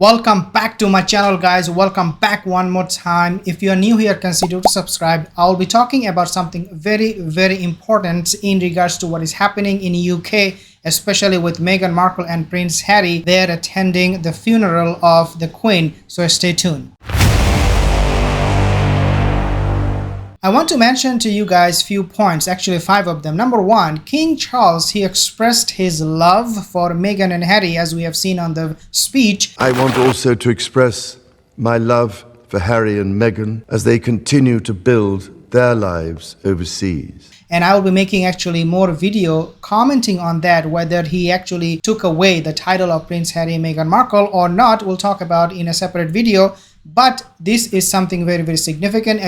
Welcome back to my channel, guys. Welcome back one more time. If you are new here, consider to subscribe. I'll be talking about something very important in regards to what is happening in UK, especially with Meghan Markle and Prince Harry. They're attending the funeral of the Queen, so stay tuned. I want to mention to you guys few points, actually 5 of them. Number 1, King Charles, he expressed his love for Meghan and Harry, as we have seen on the speech. I want also to express my love for Harry and Meghan as they continue to build their lives overseas. And I will be making actually more video commenting on that, whether he actually took away the title of Prince Harry and Meghan Markle or not. We'll talk about in a separate video. But this is something very significant,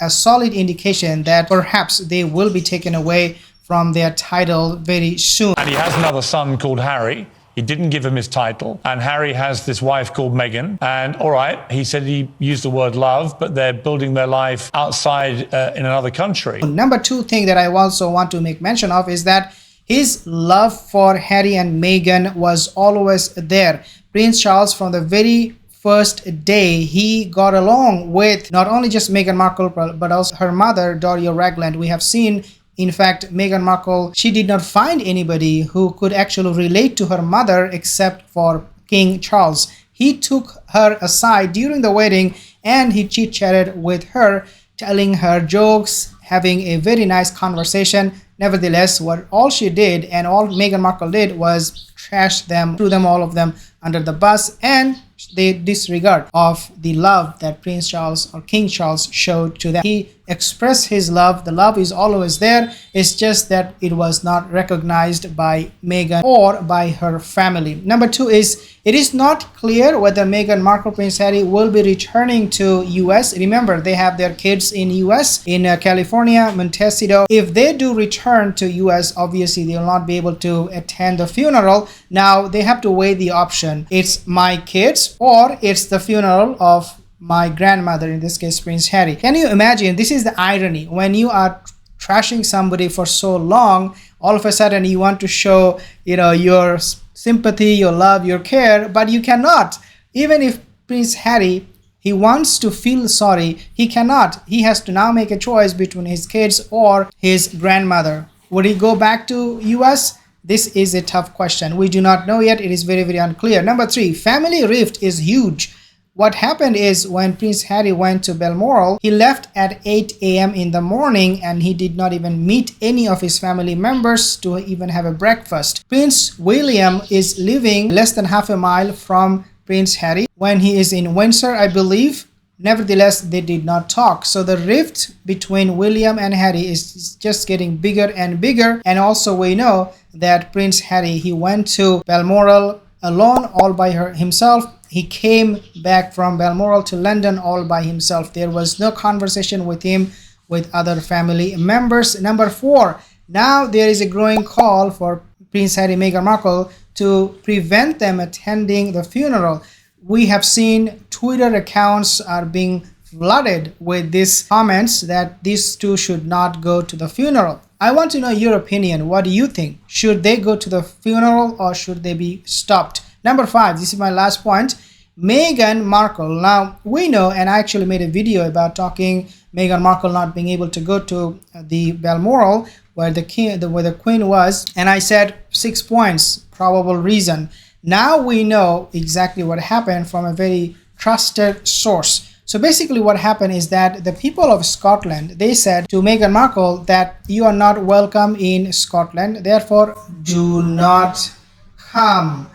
a solid indication that perhaps they will be taken away from their title very soon. And he has another son called Harry. He didn't give him his title. And Harry has this wife called Meghan. And all right, he said he used the word love, but they're building their life outside in another country. Number 2 thing that I also want to make mention of is that his love for Harry and Meghan was always there. Prince Charles, from the very first day, he got along with not only just Meghan Markle but also her mother, Doria Ragland. We have seen, in fact, Meghan Markle, she did not find anybody who could actually relate to her mother except for King Charles. He took her aside during the wedding and he chit-chatted with her, telling her jokes, having a very nice conversation. Nevertheless, all she did and all Meghan Markle did was trash them, threw them, all of them, under the bus, and they disregard of the love that Prince Charles or King Charles showed to them. He expressed his love. The love is always there. It's just that it was not recognized by Meghan or by her family. Number 2 is it is not clear whether Meghan Markle, Prince Harry will be returning to US. Remember, they have their kids in US, in California, Montecito. If they do return to US, obviously they will not be able to attend the funeral. Now they have to weigh the option. It's my kids or it's the funeral of my grandmother, in this case Prince Harry. Can you imagine? This is the irony. When you are trashing somebody for so long, all of a sudden you want to show your sympathy, your love, your care, but you cannot. Even if Prince Harry, he wants to feel sorry, he cannot. He has to now make a choice between his kids or his grandmother. Would he go back to US? This is a tough question. We do not know yet. It is very unclear. Number 3, family rift is huge. What happened is when Prince Harry went to Balmoral, he left at 8 a.m. in the morning and he did not even meet any of his family members to even have a breakfast. Prince William is living less than half a mile from Prince Harry when he is in Windsor, I believe. Nevertheless, they did not talk. So the rift between William and Harry is just getting bigger and bigger. And also we know that Prince Harry, he went to Balmoral alone, all by himself. He came back from Balmoral to London all by himself. There was no conversation with him with other family members. Number 4, now there is a growing call for Prince Harry, Meghan Markle to prevent them attending the funeral. We have seen Twitter accounts are being flooded with these comments that these two should not go to the funeral. I want to know your opinion. What do you think? Should they go to the funeral or should they be stopped? Number 5, this is my last point. Meghan Markle. Now we know, and I actually made a video about talking Meghan Markle not being able to go to the Balmoral where the Queen was, and I said 6 points, probable reason. Now we know exactly what happened from a very trusted source. So basically what happened is that the people of Scotland, they said to Meghan Markle that you are not welcome in Scotland, therefore do not come.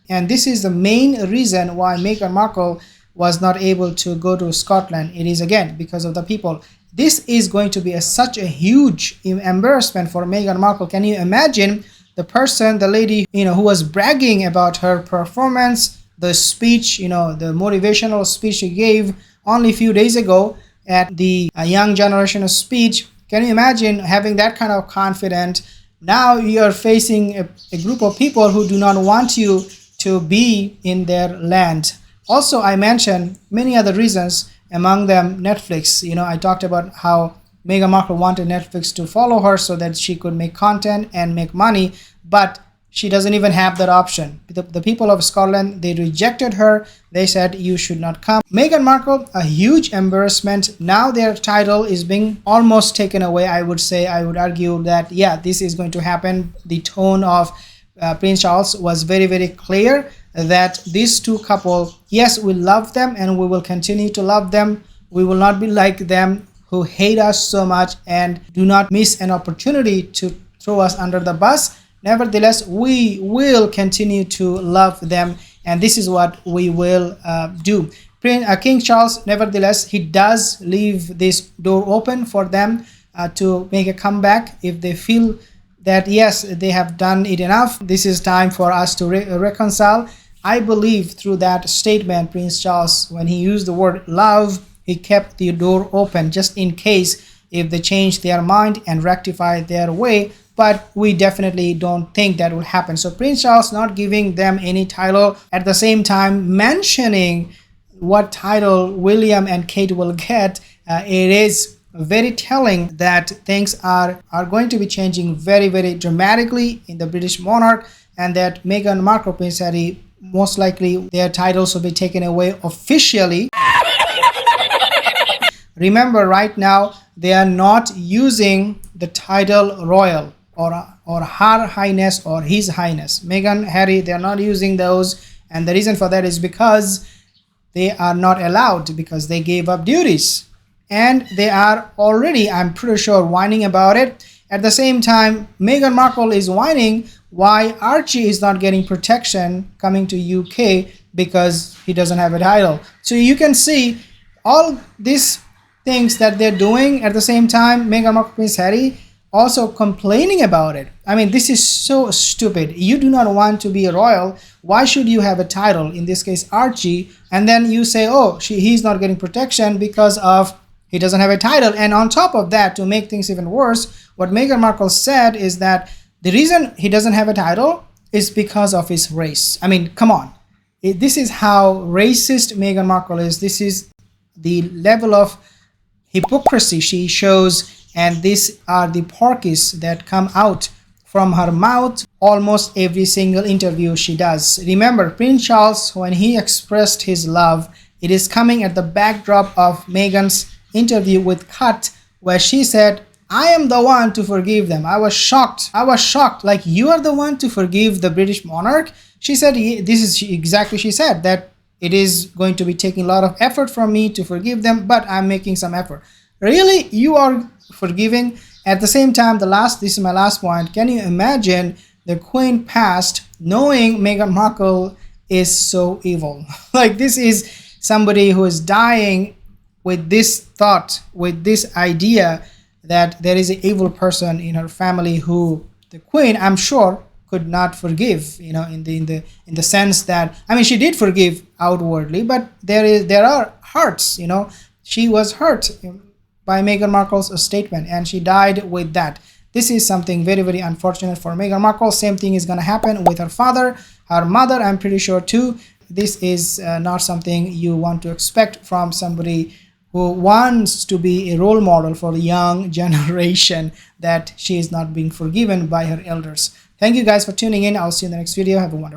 And this is the main reason why Meghan Markle was not able to go to Scotland. It is again because of the people. This is going to be such a huge embarrassment for Meghan Markle. Can you imagine the person, the lady, who was bragging about her performance, the speech, the motivational speech she gave only a few days ago at the Young Generation speech. Can you imagine having that kind of confidence? Now you are facing a group of people who do not want you to be in their land. Also, I mentioned many other reasons, among them Netflix. I talked about how Meghan Markle wanted Netflix to follow her so that she could make content and make money, but she doesn't even have that option. The people of Scotland, they rejected her. They said you should not come. Meghan Markle, a huge embarrassment. Now their title is being almost taken away. I would say, I would argue that, yeah, this is going to happen. The tone of Prince Charles was very, very clear that these two couple, yes, we love them and we will continue to love them. We will not be like them who hate us so much and do not miss an opportunity to throw us under the bus. Nevertheless, we will continue to love them, and this is what we will do. King Charles, nevertheless, he does leave this door open for them to make a comeback if they feel that, yes, they have done it enough. This is time for us to reconcile. I believe through that statement, Prince Charles, when he used the word love, he kept the door open just in case if they change their mind and rectify their way. But we definitely don't think that will happen. So Prince Charles not giving them any title, at the same time mentioning what title William and Kate will get, it is very telling that things are going to be changing very, very dramatically in the British monarch, and that Meghan Markle, Prince Harry, most likely their titles will be taken away officially. Remember, right now they are not using the title royal or Her Highness or His Highness. Meghan, Harry, they are not using those, and the reason for that is because they are not allowed, because they gave up duties, and they are already, I'm pretty sure, whining about it. At the same time, Meghan Markle is whining why Archie is not getting protection coming to UK because he doesn't have a title. So you can see all these things that they're doing. At the same time, Meghan Markle, Prince Harry also complaining about it. I mean, this is so stupid. You do not want to be a royal. Why should you have a title, in this case Archie, and then you say, oh, he's not getting protection because of he doesn't have a title. And on top of that, to make things even worse, what Meghan Markle said is that the reason he doesn't have a title is because of his race. I mean, come on. This is how racist Meghan Markle is. This is the level of hypocrisy she shows, and these are the porkies that come out from her mouth almost every single interview she does. Remember, Prince Charles, when he expressed his love, it is coming at the backdrop of Meghan's interview with Kat, where she said, I am the one to forgive them. I was shocked. Like, you are the one to forgive the British monarch? She said, this is exactly, she said that it is going to be taking a lot of effort from me to forgive them, but I'm making some effort. Really? You are forgiving? At the same time, this is my last point. Can you imagine the Queen passed knowing Meghan Markle is so evil? Like, this is somebody who is dying with this thought, with this idea that there is an evil person in her family who the Queen, I'm sure, could not forgive, you know, in the sense that, I mean, she did forgive outwardly, but there are hurts, you know. She was hurt by Meghan Markle's statement, and she died with that. This is something very, very unfortunate for Meghan Markle. Same thing is going to happen with her father, her mother, I'm pretty sure too. This is not something you want to expect from somebody who wants to be a role model for the young generation, that she is not being forgiven by her elders. Thank you guys for tuning in. I'll see you in the next video. Have a wonderful